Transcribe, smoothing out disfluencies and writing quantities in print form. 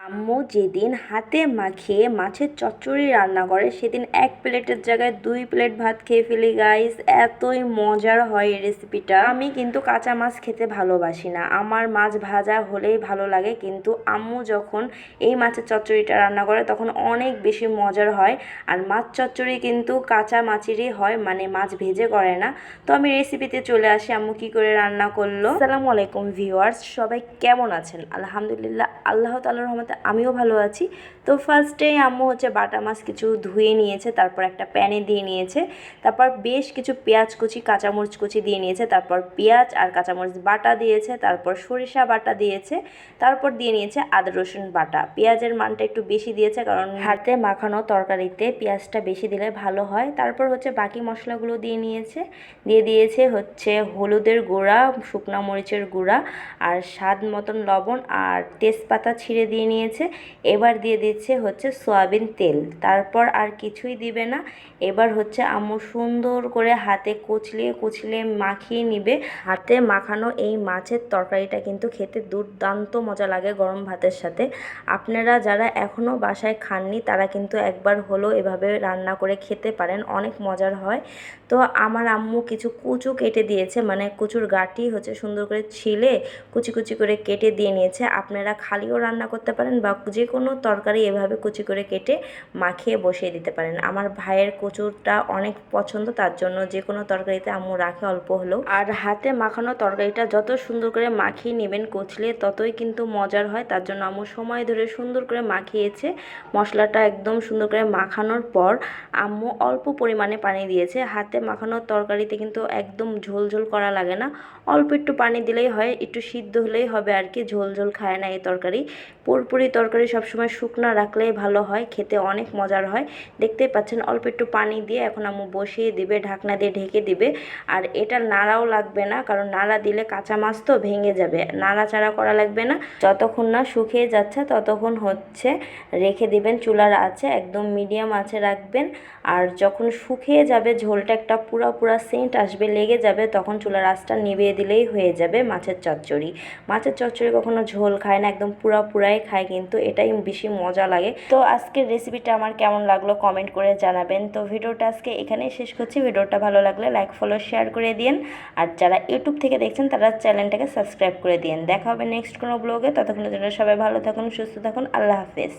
আম্মু যেদিন হাতে মাখিয়ে মাছের চচ্চড়ি রান্না করে সেদিন এক প্লেটের জায়গায় 2 প্লেট ভাত খেয়ে ফেলি গাইস। এতই মজার হয় এই রেসিপিটা। আমি কিন্তু কাঁচা মাছ খেতে ভালোবাসি না, আমার মাছ ভাজা হলেই ভালো লাগে, কিন্তু আম্মু যখন এই মাছের চচ্চড়িটা রান্না করে তখন অনেক বেশি মজার হয়। আর মাছ চচ্চড়ি কিন্তু কাঁচা মাছেরই হয়, মানে মাছ ভেজে করে না। তো আমি রেসিপিতে চলে আসি আম্মু কি করে রান্না করলো। আসসালামু আলাইকুম ভিউয়ার্স, সবাই কেমন আছেন? আলহামদুলিল্লাহ, আল্লাহ তাআলার রহমতে আমিও ভালো আছি। তো ফার্স্টেই আম্মু বাটা মাছ কিছু ধুয়ে নিয়েছে, তারপর একটা প্যানে দিয়ে নিয়েছে, তারপর বেশ কিছু পেঁয়াজ কুচি কাঁচামরিচ কুচি দিয়ে নিয়েছে, তারপর পেঁয়াজ আর কাঁচামরিচ বাটা দিয়েছে, তারপর সরিষা বাটা দিয়েছে, তারপর দিয়ে নিয়েছে আদা রসুন বাটা। পেঁয়াজের মানটা একটু বেশি দিয়েছে কারণ হাতে মাখানো তরকারিতে পেঁয়াজটা বেশি দিলে ভালো হয়। তারপর বাকি মশলাগুলো দিয়ে দিয়েছে হলুদের গুঁড়া, শুকনা মরিচের গুঁড়া, আর স্বাদ মতন লবণ, আর তেজপাতা ছিঁড়ে দিয়ে নিয়েছে। এবার দিয়ে দিচ্ছে সয়াবিন তেল, তারপর আর কিছুই দিবে না। এবার আম্মু সুন্দর করে হাতে কুচলিয়ে কুচলিয়ে মাখিয়ে নিবে। হাতে মাখানো এই মাছের তরকারিটা কিন্তু খেতে দুর্দান্ত মজা লাগে গরম ভাতের সাথে। আপনারা যারা এখনও বাসায় খাননি তারা কিন্তু একবার হলো এভাবে রান্না করে খেতে পারেন, অনেক মজার হয়। তো আমার আম্মু কিছু কুচু কেটে দিয়েছে, মানে কুচুর গাটি সুন্দর করে ছিলে কুচি কুচি করে কেটে দিয়ে নিয়েছে। আপনারা খালিও রান্না করতে পারেন বা যে কোনো তরকারি এভাবে কুচি করে কেটে মাখিয়ে বসিয়ে দিতে পারেন। আমার ভাইয়ের কচুরটা অনেক পছন্দ, তার জন্য যে কোনো তরকারিতে আম্মু রাখে অল্প হলেও। আর হাতে মাখানো তরকারিটা যত সুন্দর করে মাখিয়ে নেবেন কচলে ততই কিন্তু মজার হয়, তার জন্য আম্মু সময় ধরে সুন্দর করে মাখিয়েছে। মশলাটা একদম সুন্দর করে মাখানোর পর আম্মু অল্প পরিমাণে পানি দিয়েছে। হাতে মাখানোর তরকারিতে কিন্তু একদম ঝোল ঝোল করা লাগে না, অল্প একটু পানি দিলেই হয়, একটু সিদ্ধ হলেই হবে আর কি। ঝোল ঝোল খায় না এই তরকারি। পুরপুরি তরকারি সবসময় শুকনা রাখলেই ভালো হয়, খেতে অনেক মজার হয়। দেখতেই পাচ্ছেন অল্প একটু পানি দিয়ে এখন আম্মু বসিয়ে দিবে, ঢাকনা দিয়ে ঢেকে দিবে। আর এটা নাড়াও লাগবে না, কারণ নাড়া দিলে কাঁচা মাছ তো ভেঙে যাবে, নাড়াচাড়া করা লাগবে না। যতক্ষণ না শুকিয়ে যাচ্ছে ততক্ষণ রেখে দিবেন চুলার আঁচে, একদম মিডিয়াম আঁচে রাখবেন। আর যখন শুকিয়ে যাবে ঝোলটা একটা পুরা সেন্ট আসবে, লেগে যাবে, তখন চুলার আঁচটা নিভিয়ে দিলেই হয়ে যাবে মাছের চচ্চড়ি। মাছের চচ্চড়ি কখনো ঝোল খায় না, একদম পুরাই খায়, কিন্তু এটাই বেশি মজা লাগে। তো আজকের রেসিপিটা আমার কেমন লাগলো কমেন্ট করে জানাবেন। তো ভিডিওটা আজকে এখানেই শেষ করছি। ভিডিওটা ভালো লাগলে লাইক ফলো শেয়ার করে দিন, আর যারা ইউটিউব থেকে দেখছেন তারা চ্যানেলটাকে সাবস্ক্রাইব করে দিন। দেখা হবে নেক্সট কোনো ব্লগে, ততক্ষণের জন্য সবাই ভালো থাকুন, সুস্থ থাকুন, আল্লাহ হাফেজ।